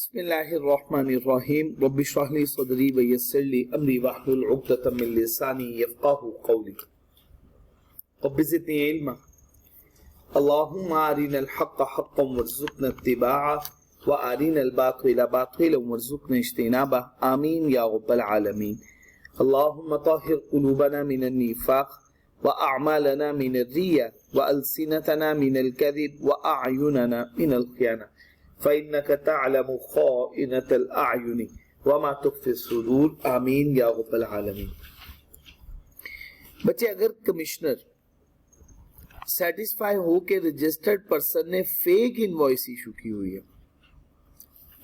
बिस्मिल्लाहिर्रहमानिर्रहीम रब्बि इश्रह ली सदरी व यस्सिर ली अमरी वहलुल उक़दतम मिन लिसानी यफ़क़हू क़ौली रब्बि ज़िदनी इल्मा अल्लाहुम्मा अरिनल हक़्क़ हक़्क़न वरज़ुक़ना इत्तिबाअह व अरिनल बातिला बातिलन वरज़ुक़ना इज्तिनाबह आमीन या रब्बल आलमीन। अल्लाहुम्मा तहिर क़ुलूबना मिनन निफ़ाक़ व अअमालना मिनर रिया व अलसिनतना मिनल कज़िब व अअयुनना मिनल ख़ियाना फ़इन्नका तअलमु ख़ाइनतल अअयुनि व मा तुख़फ़ी सुदूर आमीन या रब्बल आलमीन। बच्चे, अगर कमिश्नर सेटिस्फाई हो के रजिस्टर्ड पर्सन ने फेक इनवॉइस इशू की हुई है,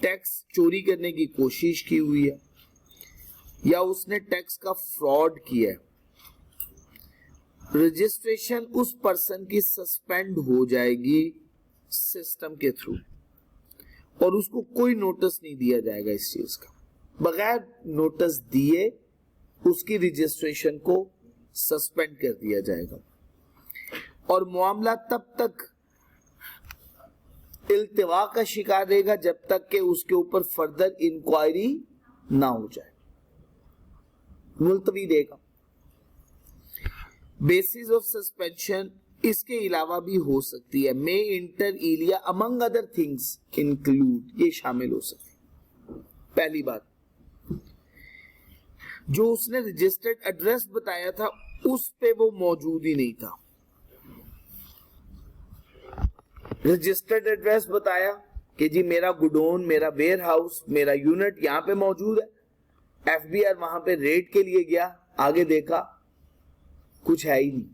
टैक्स चोरी करने की कोशिश की हुई है या उसने टैक्स का फ्रॉड किया है, रजिस्ट्रेशन उस पर्सन की सस्पेंड हो जाएगी सिस्टम के थ्रू और उसको कोई नोटिस नहीं दिया जाएगा इस चीज का। बगैर नोटिस दिए उसकी रजिस्ट्रेशन को सस्पेंड कर दिया जाएगा और मामला तब तक इल्तिवा का शिकार रहेगा जब तक कि उसके ऊपर फर्दर इंक्वायरी ना हो जाए, मुलतवी रहेगा। बेसिस ऑफ सस्पेंशन इसके अलावा भी हो सकती है, may inter alia among other things include, ये शामिल हो सकती है। पहली बात, जो उसने रजिस्टर्ड एड्रेस बताया था उस पे वो मौजूद ही नहीं था। रजिस्टर्ड एड्रेस बताया कि जी मेरा गुडोन, मेरा वेयर हाउस, मेरा यूनिट यहाँ पे मौजूद है। एफबीआर वहां पे रेड के लिए गया, आगे देखा कुछ है ही नहीं,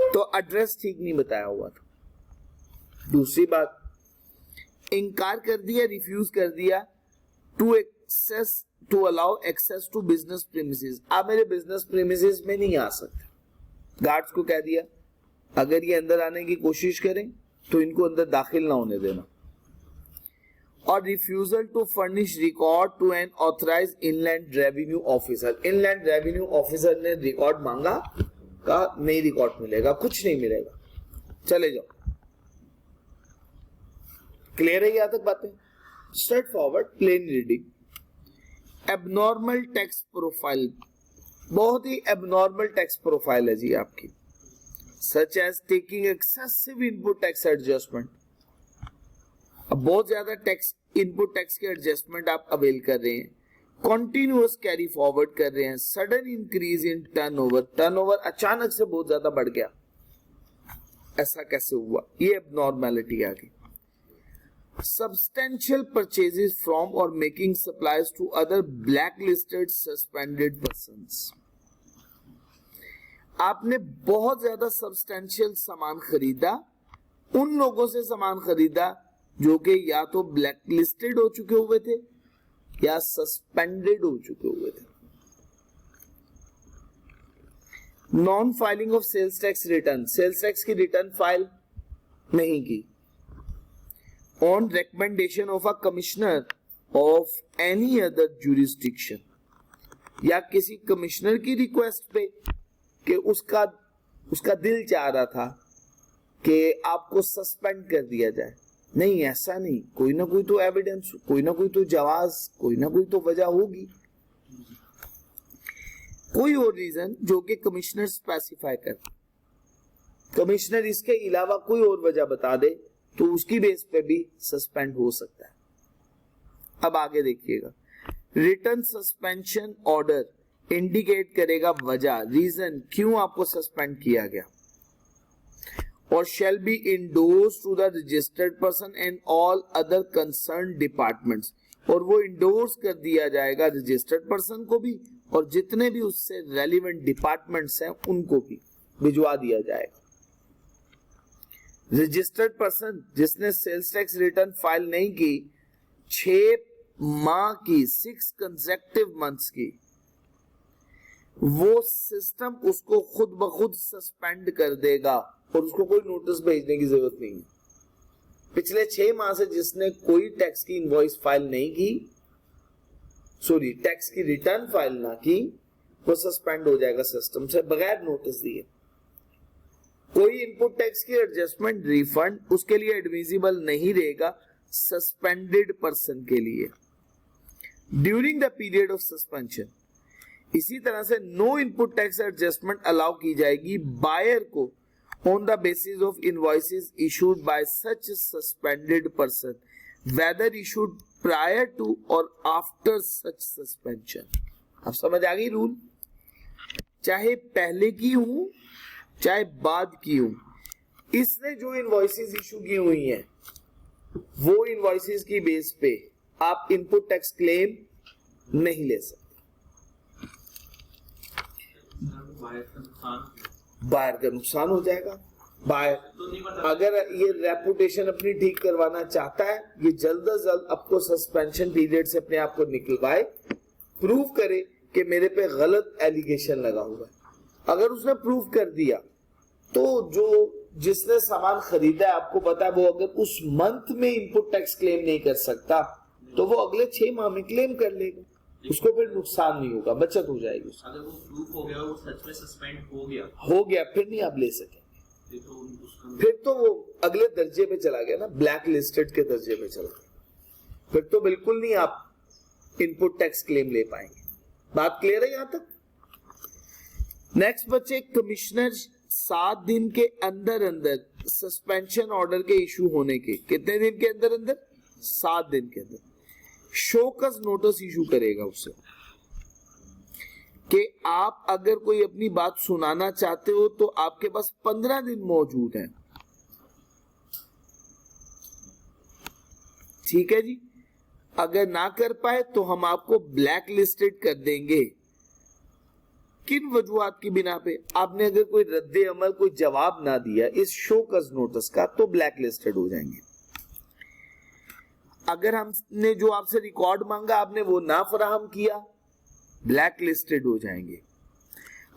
तो एड्रेस ठीक नहीं बताया हुआ था। दूसरी बात, इनकार कर दिया, रिफ्यूज कर दिया to allow access to business premises. आप मेरे बिजनेस प्रीमिसेस में नहीं आ सकते। गार्ड्स को कह दिया अगर ये अंदर आने की कोशिश करें तो इनको अंदर दाखिल ना होने देना। और refusal to furnish record to an authorised inland revenue officer. Inland revenue officer ने रिकॉर्ड मांगा, का नहीं रिकॉर्ड मिलेगा, कुछ नहीं मिलेगा, चले जाओ। क्लियर है यहां तक बातें? Straightforward plain reading. Abnormal tax profile, बहुत ही एबनॉर्मल टैक्स प्रोफाइल है जी आपकी, such as taking excessive input tax adjustment. अब बहुत ज्यादा टैक्स इनपुट टैक्स के एडजस्टमेंट आप अवेल कर रहे हैं, कॉन्टिन्यूअस कैरी फॉरवर्ड कर रहे हैं, सडन इंक्रीज इन टर्नओवर अचानक से बहुत ज्यादा बढ़ गया, ऐसा कैसे हुआ? ये एबनॉर्मैलिटी आ गई। सब्सटेंशियल परचेजेस फ्रॉम और making supplies to other blacklisted suspended persons. आपने बहुत ज्यादा सब्सटेंशियल सामान खरीदा, उन लोगों से सामान खरीदा जो कि या तो ब्लैक लिस्टेड हो चुके हुए थे या सस्पेंडेड हो चुके हुए थे। Non filing of sales tax return, sales tax की रिटर्न फाइल नहीं की। On recommendation of a commissioner of any other jurisdiction, या किसी कमिश्नर की रिक्वेस्ट पे कि उसका दिल चाह रहा था कि आपको सस्पेंड कर दिया जाए। नहीं, ऐसा नहीं, कोई ना कोई तो एविडेंस, कोई ना कोई तो जवाज, कोई ना कोई तो वजह होगी, कोई और रीजन जो कि कमिश्नर स्पेसिफाई कर। कमिश्नर इसके अलावा कोई और वजह बता दे तो उसकी बेस पे भी सस्पेंड हो सकता है। अब आगे देखिएगा, रिटर्न सस्पेंशन ऑर्डर इंडिकेट करेगा वजह, रीजन क्यों आपको सस्पेंड किया गया, और shall be endorsed to the registered person and all other concerned departments, और वो इंडोर्स कर दिया जाएगा रजिस्टर्ड पर्सन को भी और जितने भी उससे रेलिवेंट डिपार्टमेंट्स हैं उनको भी भिजवा दिया जाएगा। रजिस्टर्ड पर्सन जिसने सेल्स टैक्स रिटर्न फाइल नहीं की 6 माह की, 6 कंसेक्टिव मंथ्स की, वो सिस्टम उसको खुद ब खुद सस्पेंड कर देगा और उसको कोई नोटिस भेजने की जरूरत नहीं है। पिछले 6 माह से जिसने कोई टैक्स की इनवॉइस फाइल नहीं की, सॉरी टैक्स की रिटर्न फाइल ना की, वो सस्पेंड हो जाएगा सिस्टम से बगैर नोटिस दिए। कोई इनपुट टैक्स की एडजस्टमेंट रिफंड उसके लिए एडमिसिबल नहीं रहेगा सस्पेंडेड पर्सन के लिए during the period of suspension. इसी तरह से no input tax adjustment allow की जाएगी बायर को on the basis of invoices issued by such suspended person whether issued prior to और आफ्टर सच सस्पेंशन। अब समझ आ गई रूल, चाहे पहले की हूं चाहे बाद की हूं, इसने जो इनवॉइसेस इशू की हुई हैं वो इनवॉइसेस की बेस पे आप इनपुट टैक्स क्लेम नहीं ले सकते। बायर का नुकसान हो जाएगा। बायर अगर ये रेपुटेशन अपनी ठीक करवाना चाहता है, ये जल्द अज जल्द आपको सस्पेंशन पीरियड से अपने आप को निकलवाए, प्रूव करे कि मेरे पे गलत एलिगेशन लगा हुआ है। अगर उसने प्रूव कर दिया तो जो जिसने सामान खरीदा है, आपको पता है, वो अगर उस मंथ में इनपुट टैक्स क्लेम नहीं कर सकता तो वो अगले 6 माह में क्लेम कर लेगा, उसको फिर नुकसान नहीं होगा, बचत हो जाएगी। अगर वो प्रूफ हो गया, वो सच में सस्पेंड हो गया फिर नहीं आप ले सकेंगे, फिर तो वो अगले दर्जे पे चला गया ना, ब्लैक लिस्टेड के दर्जे पे चला गया, फिर तो बिल्कुल नहीं आप इनपुट टैक्स क्लेम ले पाएंगे। बात क्लियर है यहां तक? नेक्स्ट बच्चे, कमिश्नर 7 दिन के अंदर अंदर सस्पेंशन ऑर्डर के इशू होने के, कितने दिन के अंदर अंदर? 7 दिन के अंदर शोकस नोटिस इशू करेगा उससे कि आप अगर कोई अपनी बात सुनाना चाहते हो तो आपके पास 15 दिन मौजूद हैं। ठीक है जी, अगर ना कर पाए तो हम आपको ब्लैक लिस्टेड कर देंगे। किन वजूहात की बिना पे? आपने अगर कोई रद्दे अमल, कोई जवाब ना दिया इस शोकस नोटिस का, तो ब्लैक लिस्टेड हो जाएंगे। अगर हमने जो आपसे रिकॉर्ड मांगा आपने वो ना फराहम किया, ब्लैक लिस्टेड हो जाएंगे।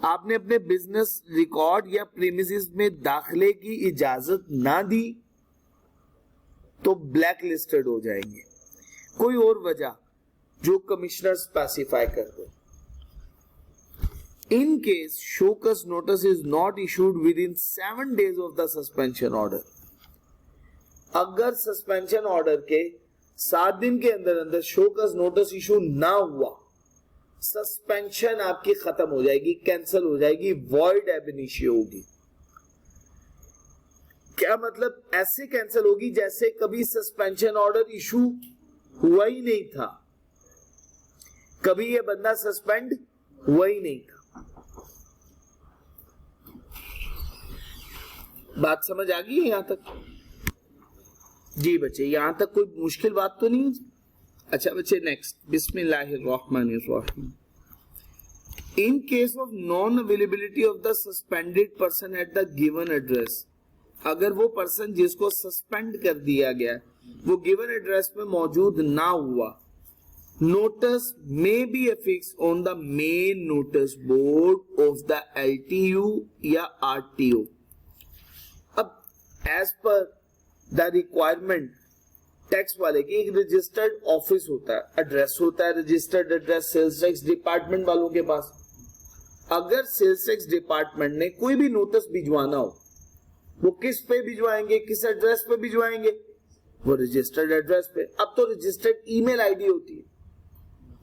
आपने अपने बिजनेस रिकॉर्ड या प्रीमिसेस में दाखिले की इजाजत ना दी तो ब्लैक लिस्टेड हो जाएंगे। कोई और वजह जो कमिश्नर स्पेसिफाई कर दे। In case showcase notice is not issued within 7 days of the suspension order, अगर सस्पेंशन ऑर्डर के 7 दिन के अंदर अंदर शोकस नोटिस इशू ना हुआ, सस्पेंशन आपकी खत्म हो जाएगी, कैंसिल हो जाएगी, वॉइड एब इनिशियो होगी। क्या मतलब? ऐसे कैंसिल होगी जैसे कभी सस्पेंशन ऑर्डर इशू हुआ ही नहीं था, कभी ये बंदा सस्पेंड हुआ ही नहीं था। बात समझ आ गई है यहां तक? जी बच्चे, यहां तक कोई मुश्किल बात तो नहीं? अच्छा बच्चे, नेक्स्ट, बिस्मिल्लाहिर्रहमानिर्रहीम। इन case of non availability of the suspended person at the given address, अगर वो पर्सन जिसको सस्पेंड कर दिया गया वो गिवन एड्रेस पे मौजूद ना हुआ, notice may be affixed on the main notice board of the LTU या RTO। अब as per the requirement tax वाले की एक रजिस्टर्ड ऑफिस होता है, एड्रेस होता है, registered address sales tax department वालों के पास। अगर सेल्स टैक्स डिपार्टमेंट ने कोई भी नोटिस भिजवाना हो, वो किस पे भिजवाएंगे, किस एड्रेस पे भिजवाएंगे? वो रजिस्टर्ड एड्रेस पे। अब तो रजिस्टर्ड ईमेल आईडी होती है,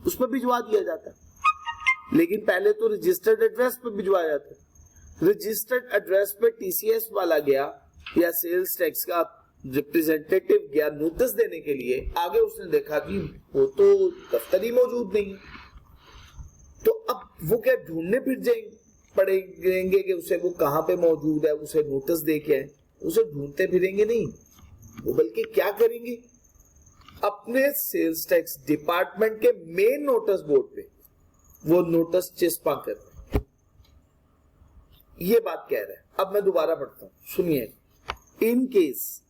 उस पर भिजवा दिया जाता है, लेकिन पहले तो रजिस्टर्ड एड्रेस पे भिजवाया जाता है। रजिस्टर्ड एड्रेस पे TCS वाला गया या सेल्स टैक्स का रिप्रेजेंटेटिव गया नोटिस देने के लिए, आगे उसने देखा कि वो तो दफ्तर ही मौजूद नहीं है, तो अब वो क्या ढूंढने फिर पड़ेंगे कि उसे वो कहां पे मौजूद है, उसे नोटिस दे के आए। उसे ढूंढते फिरेंगे नहीं, वो बल्कि क्या करेंगे, अपने सेल्स टैक्स डिपार्टमेंट के मेन नोटिस बोर्ड पे वो नोटिस चिस्पा कर रहे हैं। ये बात कह रहे हैं। अब मैं दोबारा पढ़ता हूं, सुनिए। इन केस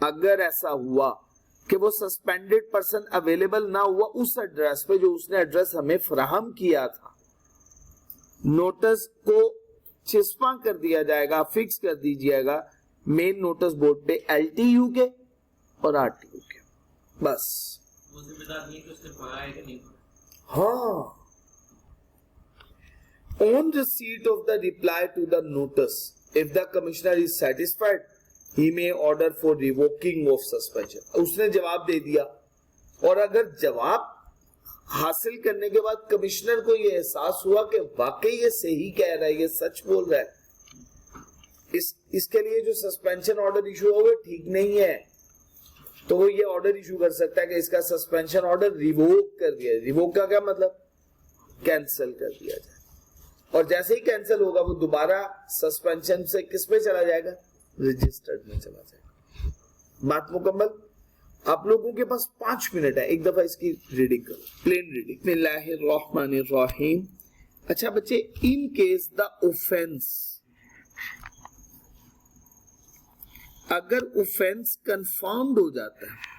अगर ऐसा हुआ कि वो सस्पेंडेड पर्सन अवेलेबल ना हुआ उस एड्रेस पे जो उसने एड्रेस हमें फराहम किया था, नोटिस को चिस्पा कर दिया जाएगा, फिक्स कर दीजिएगा मेन नोटिस बोर्ड पे LTU के और RTO के। बस वो जिम्मेदार नहीं कि उसने पढ़ा है कि नहीं पढ़ा। हाँ, on receipt of the reply to the notice, if the commissioner is satisfied, he may order for revoking of suspension. उसने जवाब दे दिया, और अगर जवाब हासिल करने के बाद कमिश्नर को यह एहसास हुआ कि वाकई ये सही कह रहा है, ये सच बोल रहा है, इसके लिए जो सस्पेंशन ऑर्डर इशू हो वो ठीक नहीं है, तो वो ये ऑर्डर इशू कर सकता है कि इसका सस्पेंशन ऑर्डर रिवोक कर दिया। रिवोक का क्या मतलब? कैंसिल कर दिया जाए। और जैसे ही कैंसिल होगा वो दोबारा सस्पेंशन से किस पे चला जाएगा? रजिस्टर्ड में चला जाएगा। बात मुकम्मल। आप लोगों के पास 5 मिनट है, एक दफा इसकी रीडिंग करो, प्लेन रीडिंग। बिस्मिल्लाहिर्रहमानिर्रहीम। अच्छा बच्चे, इन केस द ऑफेंस, अगर ऑफेंस कंफर्म्ड हो जाता है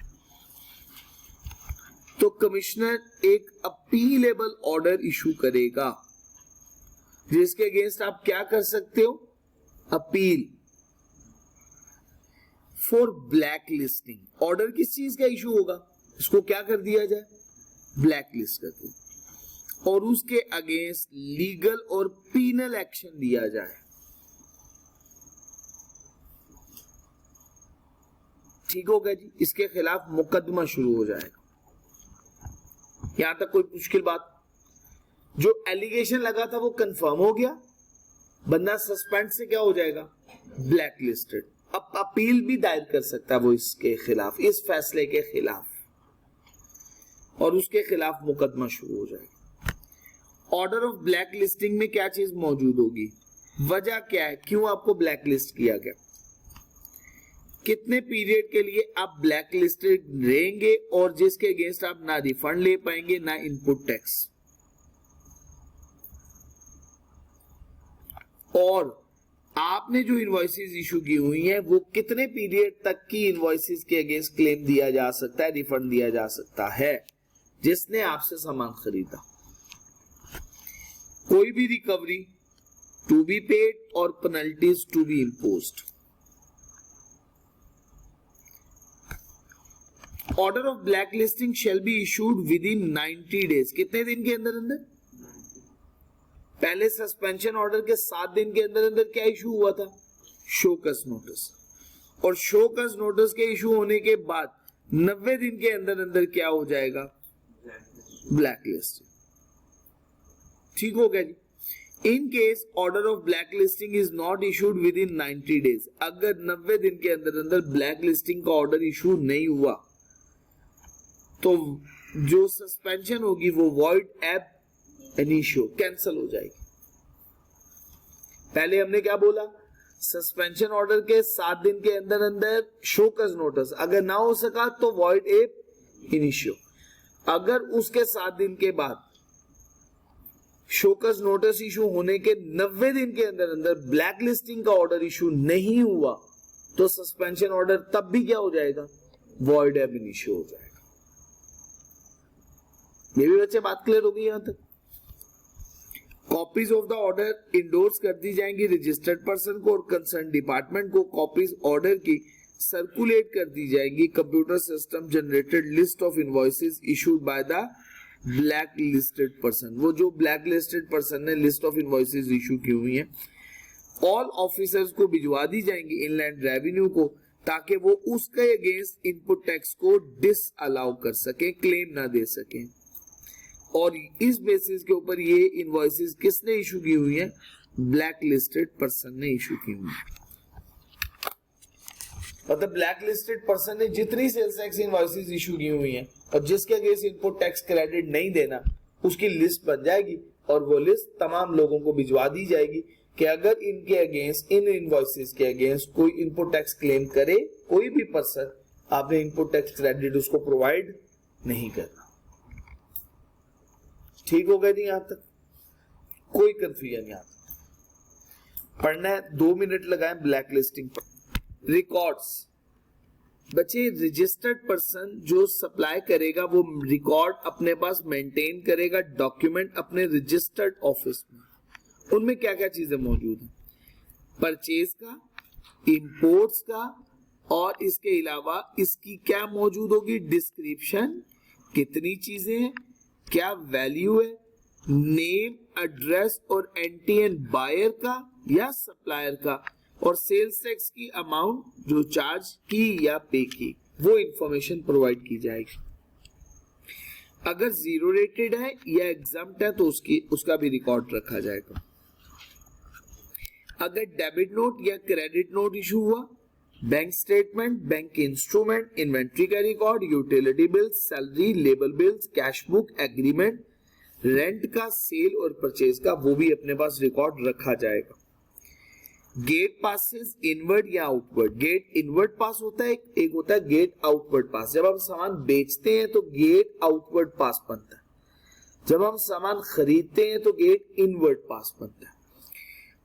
तो कमिश्नर एक अपीलेबल ऑर्डर इशू करेगा, जिसके अगेंस्ट आप क्या कर सकते हो? Appeal for black listing. Order किस चीज का इशू होगा? इसको क्या कर दिया जाए? ब्लैक लिस्ट कर दिया, और उसके अगेंस्ट लीगल और पीनल एक्शन लिया जाए। ठीक होगा जी, इसके खिलाफ मुकदमा शुरू हो जाएगा। यहां तक कोई मुश्किल बात? जो एलिगेशन लगा था वो कंफर्म हो गया, बंदा सस्पेंड से क्या हो जाएगा? Black listed. अब अपील भी दायर कर सकता है वो इसके खिलाफ, इस फैसले के खिलाफ, और उसके खिलाफ मुकदमा शुरू हो जाएगा। ऑर्डर ऑफ ब्लैक लिस्टिंग में क्या चीज मौजूद होगी? वजह क्या है, क्यों आपको ब्लैक लिस्ट किया गया, कितने पीरियड के लिए आप ब्लैक लिस्टेड रहेंगे, और जिसके अगेंस्ट आप ना रिफंड ले पाएंगे ना इनपुट टैक्स, और आपने जो इनवॉइसेस इशू की हुई हैं वो कितने पीरियड तक की इनवॉइसेस के अगेंस्ट क्लेम दिया जा सकता है, रिफंड दिया जा सकता है, जिसने आपसे सामान खरीदा। कोई भी रिकवरी टू बी पेड और penalties to be imposed. Order of black listing shall be issued within 90 days. कितने दिन के अंदर अंदर? पहले सस्पेंशन ऑर्डर के 7 दिन के अंदर अंदर क्या इशू हुआ था? Showcase notice. और शोकस नोटिस के इशू होने के बाद 90 दिन के अंदर अंदर क्या हो जाएगा? Black list. ठीक हो गया जी। In case order of black listing is not issued within 90 days, अगर 90 दिन के अंदर अंदर ब्लैक लिस्टिंग का ऑर्डर इशू नहीं हुआ तो जो सस्पेंशन होगी वो वॉइड एब इनिशियो, कैंसल हो जाएगी। पहले हमने क्या बोला? सस्पेंशन ऑर्डर के 7 दिन के अंदर अंदर शोकस नोटिस, अगर ना हो सका तो वॉइड एब इनिशियो। अगर उसके 7 दिन के बाद शोकस नोटिस इशू होने के 90 दिन के अंदर अंदर ब्लैक लिस्टिंग का ऑर्डर इशू नहीं हुआ तो सस्पेंशन ऑर्डर तब भी क्या हो जाएगा? वॉइड एब इनिशियो हो जाएगा। ये भी बच्चे बात क्लियर होगी यहां तक? Copies of the order endorse कर दी जाएंगी रजिस्टर्ड पर्सन को और कंसर्न डिपार्टमेंट को। कॉपीज ऑर्डर की सर्कुलेट कर दी जाएंगी। Computer system generated list of invoices issued by the blacklisted person. वो जो ब्लैक लिस्टेड पर्सन ने लिस्ट ऑफ इनवॉइसेस इशू की हुई हैं, ऑल ऑफिसर्स को भिजवा दी जाएंगी इनलैंड रेवेन्यू को, ताकि वो उसके अगेंस्ट इनपुट टैक्स को डिस अलाउ कर सके, क्लेम ना दे सके। और इस बेसिस के ऊपर ये इनवॉइसेस किसने इशू की हुई है? ब्लैक लिस्टेड पर्सन ने इशू की हुई है। मतलब ब्लैक लिस्टेड पर्सन ने जितनी सेल्स टैक्स इनवॉइसेस इशू की हुई हैं और जिसके अगेंस्ट इनपुट टैक्स क्रेडिट नहीं देना, उसकी लिस्ट बन जाएगी और वो लिस्ट तमाम लोगों को भिजवा दी जाएगी कि अगर इनके अगेंस्ट, इन इनवॉइसेस के अगेंस्ट कोई इनपुट टैक्स क्लेम करे, कोई भी पर्सन, आपने इनपुट टैक्स क्रेडिट उसको प्रोवाइड नहीं करना। ठीक हो गया जी? यहां तक कोई कंफ्यूजन? यहां तक पढ़ना है, 2 मिनट लगाएं ब्लैक लिस्टिंग पर। रिकॉर्ड्स बच्चे, रजिस्टर्ड पर्सन जो सप्लाई करेगा वो रिकॉर्ड अपने पास मेंटेन करेगा, डॉक्यूमेंट अपने रजिस्टर्ड ऑफिस में। उनमें क्या क्या चीजें मौजूद हैं? परचेज का, इंपोर्ट्स का, और इसके अलावा इसकी क्या मौजूद होगी? डिस्क्रिप्शन, कितनी चीजें हैं, क्या वैल्यू है, नेम, एड्रेस और एंटी एंड बायर का या सप्लायर का, और सेल्स टैक्स की अमाउंट जो चार्ज की या पे की वो इंफॉर्मेशन प्रोवाइड की जाएगी। अगर जीरो रेटेड है या एग्जाम्प्ट है तो उसका भी रिकॉर्ड रखा जाएगा। अगर डेबिट नोट या क्रेडिट नोट इशू हुआ, bank statement, bank instrument, inventory का record, utility bills, salary, labour bills, cash book, agreement, rent का, सेल और परचेज का, वो भी अपने पास रिकॉर्ड रखा जाएगा। गेट पासेस इनवर्ड या आउटवर्ड। गेट इनवर्ड पास होता है, एक होता है गेट आउटवर्ड पास। जब हम सामान बेचते हैं तो गेट आउटवर्ड पास बनता है, जब हम सामान खरीदते हैं तो गेट इनवर्ड पास बनता है।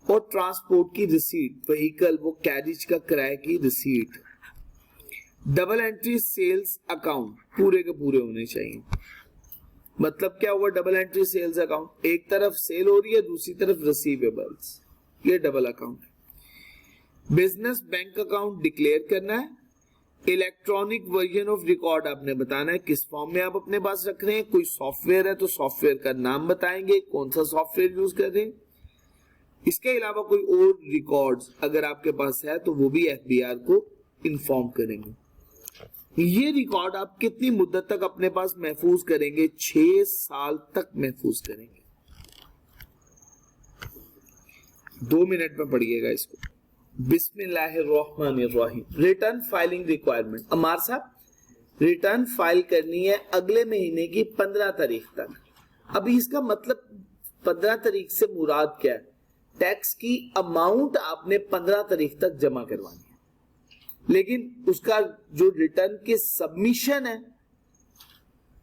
और ट्रांसपोर्ट की रिसीट, व्हीकल वो कैरिज का किराए की receipt. Double entry sales account पूरे के पूरे होने चाहिए। मतलब क्या हुआ डबल एंट्री सेल्स अकाउंट? एक तरफ सेल हो रही है, दूसरी तरफ रिसीवेबल्स, ये डबल अकाउंट है। बिजनेस बैंक अकाउंट डिक्लेयर करना है। इलेक्ट्रॉनिक वर्जन ऑफ रिकॉर्ड आपने बताना है किस फॉर्म में आप अपने पास रख रहे हैं। कोई सॉफ्टवेयर है तो सॉफ्टवेयर का नाम बताएंगे, कौन सा सॉफ्टवेयर यूज कर रहे हैं। इसके अलावा कोई और रिकॉर्ड्स अगर आपके पास है तो वो भी एफबीआर को इन्फॉर्म करेंगे। ये रिकॉर्ड आप कितनी मुद्दत तक अपने पास महफूज करेंगे? 6 साल तक महफूज करेंगे। 2 मिनट में पढ़िएगा इसको। बिस्मिल्लाहिर्रहमानिर्रहीम। Return filing requirement. अमार साहब, रिटर्न फाइल करनी है अगले महीने की 15 तारीख तक। अभी इसका मतलब 15 तारीख से मुराद क्या है? टैक्स की अमाउंट आपने 15 तारीख तक जमा करवानी है, लेकिन उसका जो रिटर्न के सबमिशन है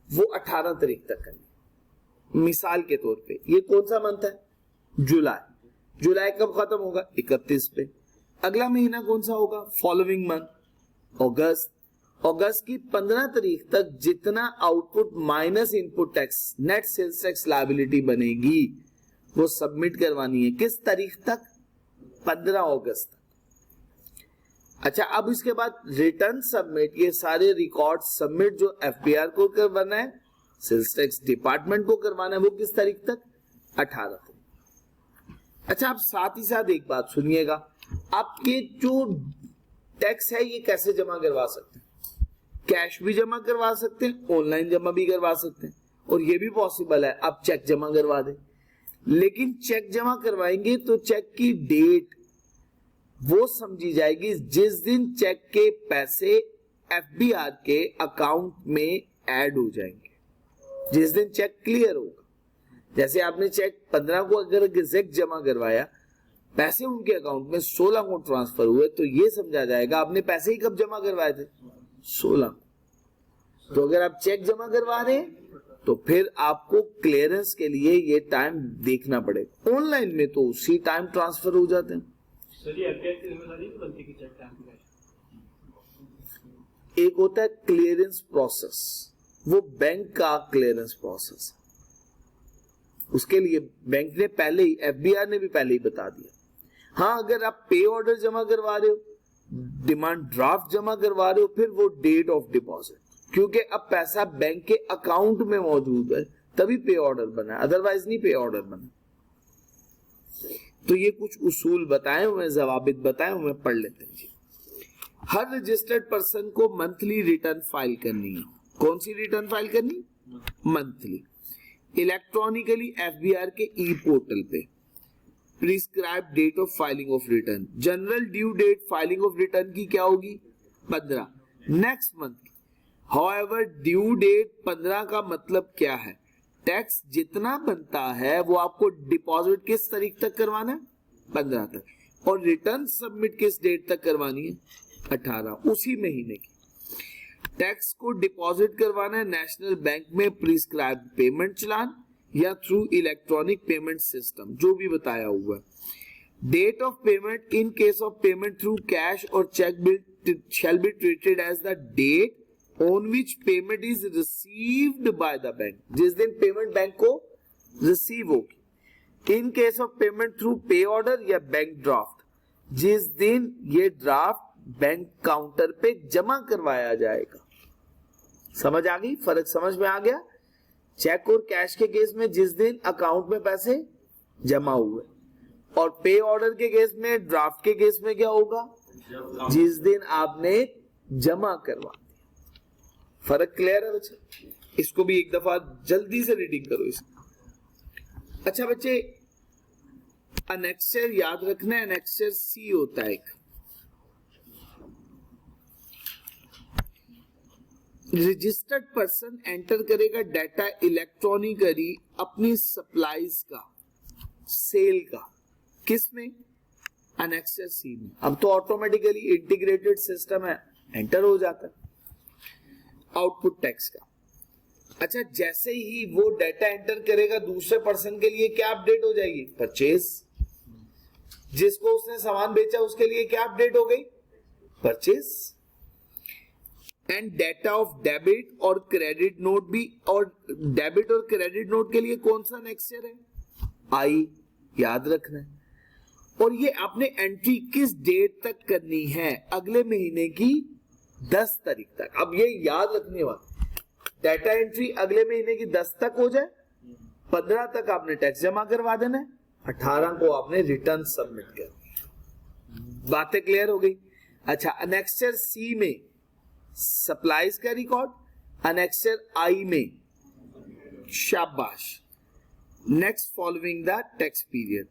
वो 18 तारीख तक करनी। मिसाल के तौर पे ये कौन सा मंथ है? जुलाई। जुलाई कब खत्म होगा? 31 पे। अगला महीना कौन सा होगा? फॉलोइंग मंथ अगस्त। अगस्त की 15 तारीख तक जितना output minus input tax net sales tax liability बनेगी वो सबमिट करवानी है। किस तारीख तक? 15 अगस्त तक। अच्छा, अब इसके बाद रिटर्न सबमिट, ये सारे रिकॉर्ड सबमिट जो एफबीआर को करवाना है, सेल्स टैक्स डिपार्टमेंट को करवाना है, वो किस तारीख तक? 18 तारीख। अच्छा, आप साथ ही साथ एक बात सुनिएगा, आपके जो टैक्स है ये कैसे जमा करवा सकते हैं? कैश भी जमा करवा सकते हैं, ऑनलाइन जमा भी करवा सकते हैं, और ये भी पॉसिबल है आप चेक जमा करवा दें। लेकिन चेक जमा करवाएंगे तो चेक की डेट वो समझी जाएगी जिस दिन चेक के पैसे एफबीआर के अकाउंट में ऐड हो जाएंगे, जिस दिन चेक क्लियर होगा। जैसे आपने चेक 15 को अगर एग्जैक्ट जमा करवाया, पैसे उनके अकाउंट में 16 को ट्रांसफर हुए, तो ये समझा जाएगा आपने पैसे ही कब जमा करवाए थे? 16। तो अगर आप चेक जमा करवा रहे हैं तो फिर आपको क्लियरेंस के लिए ये टाइम देखना पड़ेगा। ऑनलाइन में तो उसी टाइम ट्रांसफर हो जाते हैं। एक होता है क्लियरेंस प्रोसेस, वो बैंक का क्लियरेंस प्रोसेस, उसके लिए बैंक ने पहले ही, एफबीआर ने भी पहले ही बता दिया। हाँ, अगर आप पे ऑर्डर जमा करवा रहे हो, डिमांड ड्राफ्ट जमा करवा रहे हो, फिर वो डेट ऑफ डिपॉजिट, क्योंकि अब पैसा बैंक के अकाउंट में मौजूद है तभी पे ऑर्डर बना, अदरवाइज नहीं पे ऑर्डर बना। तो ये कुछ उसूल बताए हुए, जवाबित बताए हुए, पढ़ लेते हैं जी। हर रजिस्टर्ड पर्सन को मंथली रिटर्न फाइल करनी है। कौन सी रिटर्न फाइल करनी? मंथली। इलेक्ट्रॉनिकली एफबीआर के ई पोर्टल पे। Prescribe date of filing of return. General due date filing of return की क्या होगी? 15 नेक्स्ट मंथ की। हाउएवर ड्यू डेट 15 का मतलब क्या है? टैक्स जितना बनता है वो आपको डिपॉजिट किस तारीख तक करवाना है? 15 तक। और रिटर्न सबमिट किस डेट तक करवानी है? 18, उसी महीने की। टैक्स को डिपॉजिट करवाना है नेशनल बैंक में प्रिस्क्राइब पेमेंट चलान या थ्रू इलेक्ट्रॉनिक पेमेंट सिस्टम, जो भी बताया हुआ है। Date of payment in case of payment through cash और cheque bill shall be treated as the date on which payment is received by the bank, जिस दिन payment bank को receive होगी। इन केस ऑफ पेमेंट थ्रू पे order या bank draft, जिस दिन ये ड्राफ्ट बैंक काउंटर पे जमा करवाया जाएगा। समझ आ गई? फर्क समझ में आ गया? चेक और कैश के केस में जिस दिन अकाउंट में पैसे जमा हुए, और पे ऑर्डर के केस में, ड्राफ्ट के केस में क्या होगा? जिस दिन आपने जमा करवा दिया। फर्क क्लियर है बच्चे? इसको भी एक दफा जल्दी से रीडिंग करो इसको। अच्छा बच्चे, एनेक्सर याद रखना है, एनेक्सर सी होता है एक। रजिस्टर्ड पर्सन एंटर करेगा डाटा इलेक्ट्रॉनिकली अपनी सप्लाईज का, सेल का, किस में? एनेक्सर सी में। अब तो ऑटोमेटिकली इंटीग्रेटेड सिस्टम है, एंटर हो जाता है आउटपुट टैक्स का। अच्छा, जैसे ही वो डाटा एंटर करेगा दूसरे पर्सन के लिए क्या अपडेट हो जाएगी? परचेज। जिसको उसने सामान बेचा उसके लिए क्या अपडेट हो गई? Purchase. And data of debit और क्रेडिट नोट भी, और डेबिट और क्रेडिट नोट के लिए कौन सा एनेक्सर है? आई, याद रखना है। और ये आपने एंट्री किस डेट तक करनी है? अगले महीने की 10 तारीख तक। अब ये याद रखने वाला, डाटा एंट्री अगले महीने की 10 तक हो जाए, 15 तक आपने टैक्स जमा करवा देना है, 18 को आपने रिटर्न सबमिट कर। बातें क्लियर हो गई? अच्छा, एनेक्सर सी में सप्लाईज का रिकॉर्ड, एनेक्सर आई में शाबाश, next following the tax period.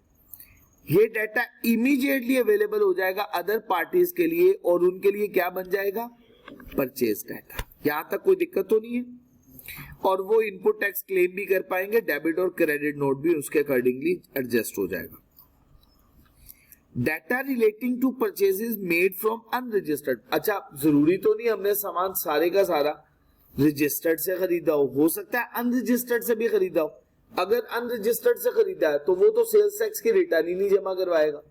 ये डाटा इमीडिएटली अवेलेबल हो जाएगा अदर पार्टीज के लिए, और उनके लिए क्या बन जाएगा? Purchase data. यहां तक कोई दिक्कत तो नहीं है? और वो इनपुट टैक्स क्लेम भी कर पाएंगे, डेबिट और क्रेडिट नोट भी उसके अकॉर्डिंगली एडजस्ट हो जाएगा। Data relating to purchases made from unregistered. अच्छा, जरूरी तो नहीं हमने सामान सारे का सारा रजिस्टर्ड से खरीदा हो सकता है अनरजिस्टर्ड से भी खरीदा हो। अगर अनरजिस्टर्ड से खरीदा है तो वो तो सेल्स टैक्स की रिटर्न ही नहीं जमा करवाएगा।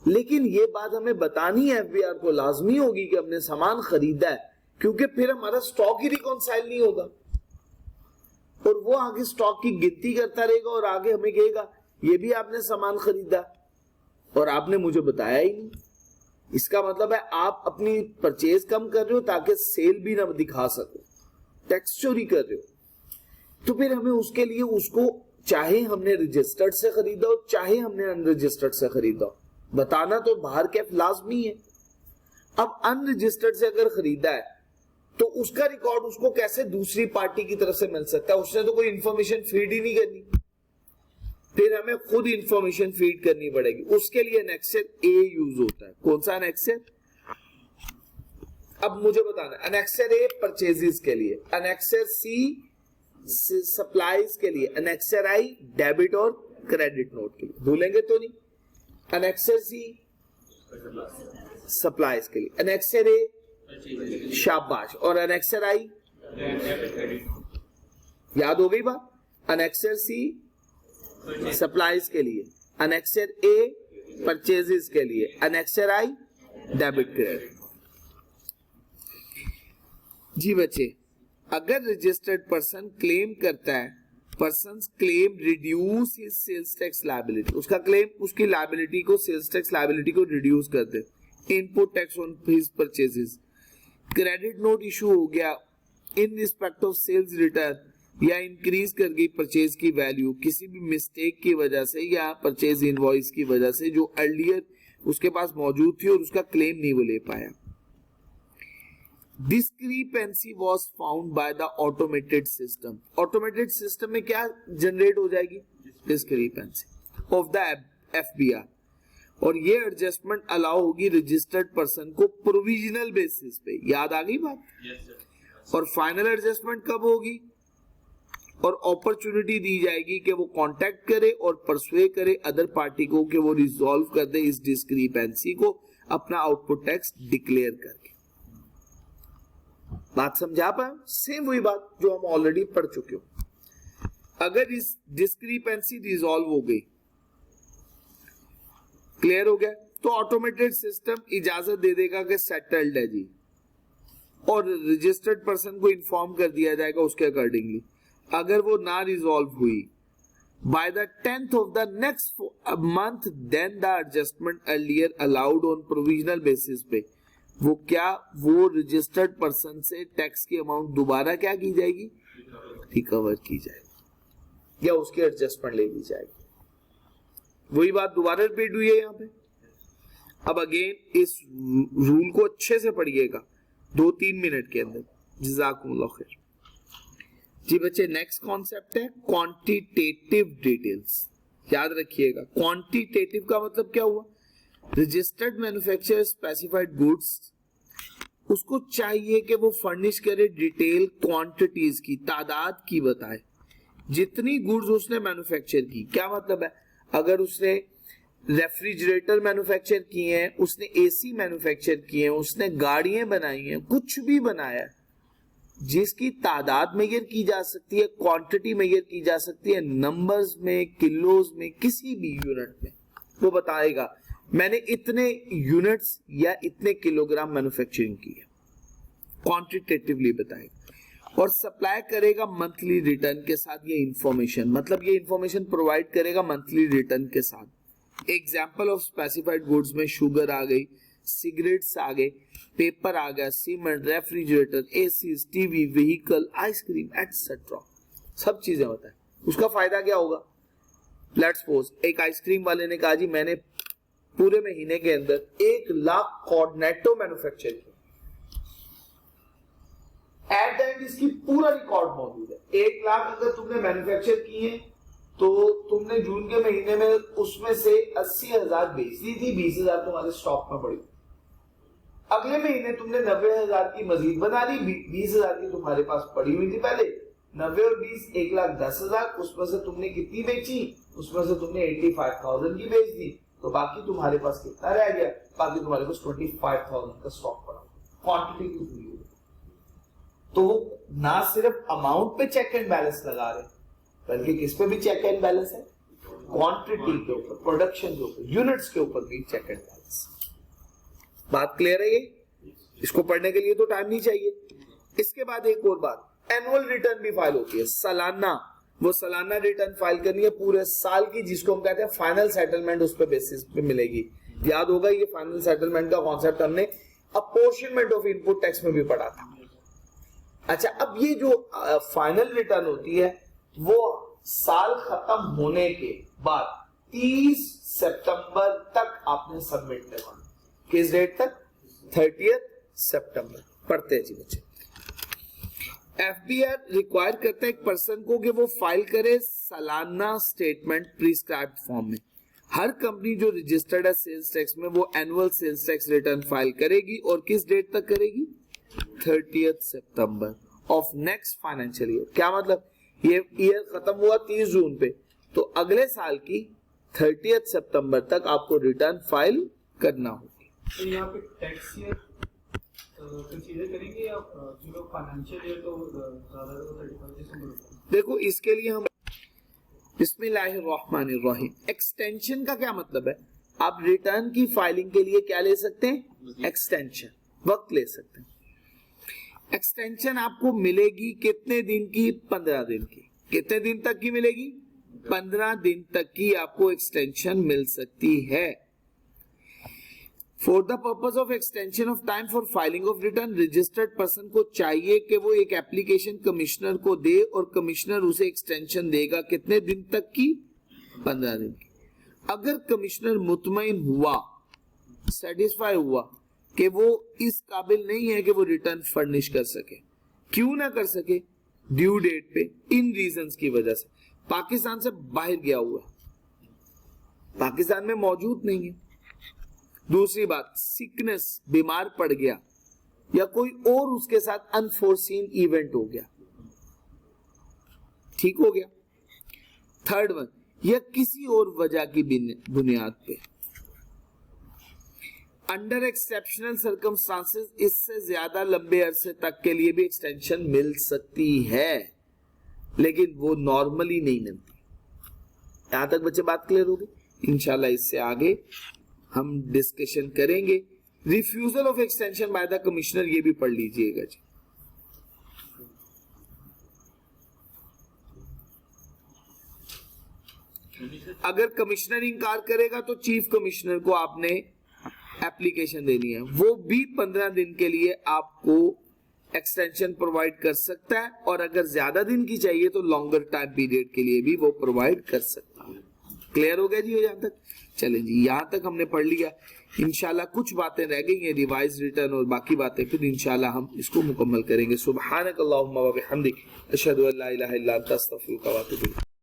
लेकिन ये बात हमें बतानी है एफबीआर को, लाजमी होगी कि हमने सामान खरीदा है, क्योंकि फिर हमारा स्टॉक ही रिकॉन्साइल नहीं होगा, और वो आगे स्टॉक की गिनती करता रहेगा और आगे हमें कहेगा ये भी आपने सामान खरीदा और आपने मुझे बताया ही नहीं। इसका मतलब है आप अपनी परचेज कम कर रहे हो ताकि सेल भी ना दिखा सको, टैक्स चोरी कर रहे हो। तो फिर हमें उसके लिए उसको, चाहे हमने रजिस्टर्ड से खरीदा हो चाहे हमने अनरजिस्टर्ड से खरीदा हो, बताना तो बाहर कैफ लाजमी है। अब अनरजिस्टर्ड से अगर खरीदा है तो उसका रिकॉर्ड उसको कैसे दूसरी पार्टी की तरफ से मिल सकता है? उसने तो कोई इंफॉर्मेशन फीड ही नहीं करनी, फिर हमें खुद इंफॉर्मेशन फीड करनी पड़ेगी। उसके लिए एनेक्सर ए यूज होता है। कौन सा एनेक्सर? अब मुझे बताना, एनेक्सर ए परचेजेस के लिए, एनेक्सर सी सप्लाईज के लिए, एनेक्सर आई डेबिट और क्रेडिट नोट के लिए। भूलेंगे तो नहीं? एनेक्सर सी सप्लाईज के लिए, एनेक्सर ए शाबाश, और एनेक्सर आई याद हो गई बात? एनेक्सर सी सप्लाईज के लिए, एनेक्सर ए परचेजेस के लिए, एनेक्सर आई डेबिट क्रेडिट। जी बच्चे, अगर रजिस्टर्ड पर्सन क्लेम करता है, person claim reduce his sales tax liability, उसका क्लेम उसकी लायबिलिटी को, सेल्स टैक्स लायबिलिटी को रिड्यूस कर दे, input tax on his purchases, credit note issue हो गया in respect of sales return, या इंक्रीज कर गई परचेज की वैल्यू किसी भी मिस्टेक की वजह से या परचेज इनवॉइस की वजह से जो अर्लियर उसके पास मौजूद थी और उसका क्लेम नहीं वो ले पाया। Discrepancy was found by the automated system. Automated system में क्या जनरेट हो जाएगी? डिस्क्रिपेंसी ऑफ द एफबीआर, और ये एडजस्टमेंट अलाउ होगी रजिस्टर्ड पर्सन को प्रोविजनल बेसिस पे। याद आ गई बात? और फाइनल एडजस्टमेंट कब होगी? और अपॉर्चुनिटी दी जाएगी कि वो कांटेक्ट करे और परसुए करे अदर पार्टी को कि वो रिजॉल्व कर दे इस डिस्क्रिपेंसी को अपना आउटपुट टैक्स डिक्लेयर करके। बात समझा पाए? सेम वही बात जो हम ऑलरेडी पढ़ चुके हो। अगर इस डिस्क्रिपेंसी रिजॉल्व हो गई, क्लियर हो गया, तो ऑटोमेटेड सिस्टम इजाजत दे देगा कि सेटल्ड है जी, और रजिस्टर्ड पर्सन को इन्फॉर्म कर दिया जाएगा उसके अकॉर्डिंगली। अगर वो ना रिजॉल्व हुई by the 10th of the next month, then the adjustment earlier allowed on provisional basis पे वो क्या, वो रजिस्टर्ड पर्सन से टैक्स की अमाउंट दोबारा क्या की जाएगी? रिकवर की जाएगी, या उसकी एडजस्टमेंट ले ली जाएगी। वही बात दोबारा रिपीट हुई है यहाँ पे। अब अगेन इस रूल को अच्छे से पढ़िएगा 2-3 मिनट के अंदर। जज़ाकुमुल्लाह खैर। जी बच्चे, नेक्स्ट कॉन्सेप्ट है क्वांटिटेटिव डिटेल्स। याद रखिएगा, क्वांटिटेटिव का मतलब क्या हुआ? रजिस्टर्ड मैन्युफैक्चरर स्पेसिफाइड गुड्स, उसको चाहिए कि वो फर्निश करे डिटेल क्वांटिटीज की, तादाद की बताए, जितनी गुड्स उसने मैन्युफैक्चर की। क्या मतलब है? अगर उसने रेफ्रिजरेटर मैन्युफैक्चर किए हैं, उसने एसी मैन्युफैक्चर किए हैं, उसने गाड़ियां बनाई हैं, कुछ भी बनाया है, जिसकी तादाद मेजर की जा सकती है, क्वांटिटी मेजर की जा सकती है, नंबर्स में, किलोज में, किसी भी यूनिट में, वो बताएगा मैंने इतने यूनिट्स या इतने किलोग्राम मैन्युफैक्चरिंग की है, क्वांटिटेटिवली बताएगा। और सप्लाई करेगा मंथली रिटर्न के साथ ये इंफॉर्मेशन, मतलब ये इंफॉर्मेशन प्रोवाइड करेगा मंथली रिटर्न के साथ। एग्जाम्पल ऑफ स्पेसिफाइड गुड्स में शुगर आ गई, सिगरेट्स आ गए, पेपर आ गया, cement, refrigerator, AC, TV, vehicle, ice cream etcetera, सब चीजें होता है। उसका फायदा क्या होगा? लेट्स सपोज एक आइसक्रीम वाले ने कहा जी मैंने पूरे महीने के अंदर 1 लाख कॉर्नेटो मैन्युफैक्चर किया। एट द एंड इसकी पूरा रिकॉर्ड मौजूद है। 1 लाख अगर तुमने मैन्युफैक्चर किए तो तुमने जून के महीने में उसमें से 80,000 बेच दी थी, 20,000 तुम्हारे स्टॉक में पड़ी। अगले महीने तुमने 90,000 की मजीद बना ली, 20,000 की तुम्हारे पास पड़ी हुई थी पहले। 90 और 20 1,10,000, उसमें से तुमने कितनी बेची? उसमें से तुमने 85,000 की बेच दी, तो बाकी तुम्हारे पास कितना रह गया? बाकी तुम्हारे पास 25,000 का स्टॉक पड़ा। क्वांटिटी कितनी हुई? तो वो ना सिर्फ अमाउंट पे चेक एंड बैलेंस लगा रहे, बल्कि किस पे भी चेक एंड बैलेंस है? क्वांटिटी के ऊपर, प्रोडक्शन के ऊपर, यूनिट्स के ऊपर भी चेक एंड बैलेंस। बात क्लियर है? ये इसको पढ़ने के लिए तो टाइम नहीं चाहिए। इसके बाद एक और बात, एनुअल रिटर्न भी फाइल होती है, सालाना। वो सालाना रिटर्न फाइल करनी है पूरे साल की, जिसको हम कहते हैं फाइनल सेटलमेंट, उस पे बेसिस पे मिलेगी। याद होगा ये फाइनल सेटलमेंट का कॉन्सेप्ट हमने अपॉर्शनमेंट ऑफ इनपुट टैक्स में भी पढ़ा था। अच्छा, अब ये जो फाइनल रिटर्न होती है वो साल खत्म होने के बाद 30 सितंबर तक आपने सबमिट करवाना। किस डेट तक? 30 सितंबर। पढ़ते हैं जी बच्चे। एफबीआर रिक्वायर करता है एक पर्सन को कि वो फाइल करे सालाना स्टेटमेंट प्रिस्क्राइब्ड फॉर्म में। हर कंपनी जो रजिस्टर्ड है सेल्स टैक्स में, वो annual sales tax return file करेगी। और किस डेट तक करेगी? 30 सितंबर ऑफ नेक्स्ट फाइनेंशियल ईयर। क्या मतलब? ये ईयर खत्म हुआ 30 जून पे, तो अगले साल की 30 सितंबर तक आपको रिटर्न फाइल करना होगी। तो यहाँ पे टैक्स ईयर कंसीडर करेंगे या जो फाइनेंशियल ईयर तो ज्यादा 31 दिसंबर? देखो, इसके लिए हम बिस्मिल्लाहिर्रहमानिर्रहीम, एक्सटेंशन का क्या मतलब है? आप रिटर्न की फाइलिंग के लिए क्या ले सकते हैं? एक्सटेंशन, वक्त ले सकते हैं। एक्सटेंशन आपको मिलेगी कितने दिन की? 15 दिन की। कितने दिन तक की मिलेगी? 15 दिन तक की आपको एक्सटेंशन मिल सकती है। For the purpose of extension of time for filing of return, registered person को चाहिए कि वो एक एप्लीकेशन कमिश्नर को दे और कमिश्नर उसे एक्सटेंशन देगा। कितने दिन तक की? 15 दिन की। अगर कमिश्नर मुतमईन हुआ, सेटिस्फाई हुआ कि वो इस काबिल नहीं है कि वो रिटर्न फर्निश कर सके, क्यों ना कर सके? ड्यू डेट पे इन रीजंस की वजह से पाकिस्तान से बाहर गया हुआ, पाकिस्तान में मौजूद नहीं है। दूसरी बात, सिकनेस, बीमार पड़ गया, या कोई और उसके साथ अनफोर्सीन इवेंट हो गया, ठीक हो गया। थर्ड वन, या किसी और वजह की बुनियाद पे अंडर एक्सेप्शनल सर्कमस्टांसेस इससे ज्यादा लंबे अरसे तक के लिए भी एक्सटेंशन मिल सकती है, लेकिन वो नॉर्मली नहीं मिलती। यहां तक बच्चे बात क्लियर होगी? इंशाल्लाह इससे आगे हम डिस्कशन करेंगे। Refusal of extension by the commissioner, ये भी पढ़ लीजिएगा जी। अगर कमिश्नर इनकार करेगा तो चीफ कमिश्नर को आपने एप्लीकेशन देनी है, वो भी 15 दिन के लिए आपको एक्सटेंशन प्रोवाइड कर सकता है। और अगर ज्यादा दिन की चाहिए तो लॉन्गर टाइम पीरियड के लिए भी वो प्रोवाइड कर सकता है। क्लियर हो गया जी? यहाँ तक चलें जी, यहाँ तक हमने पढ़ लिया। इंशाल्लाह कुछ बातें रह गई हैं रिवाइज रिटर्न और बाकी बातें फिर इंशाल्लाह हम इसको मुकम्मल करेंगे। सुब्हानक अल्लाहुम्मा व बिहम्दिक अशहदु अल्ला इलाहा इल्ला अंता अस्तगफिरुका व अतूबु इलैक।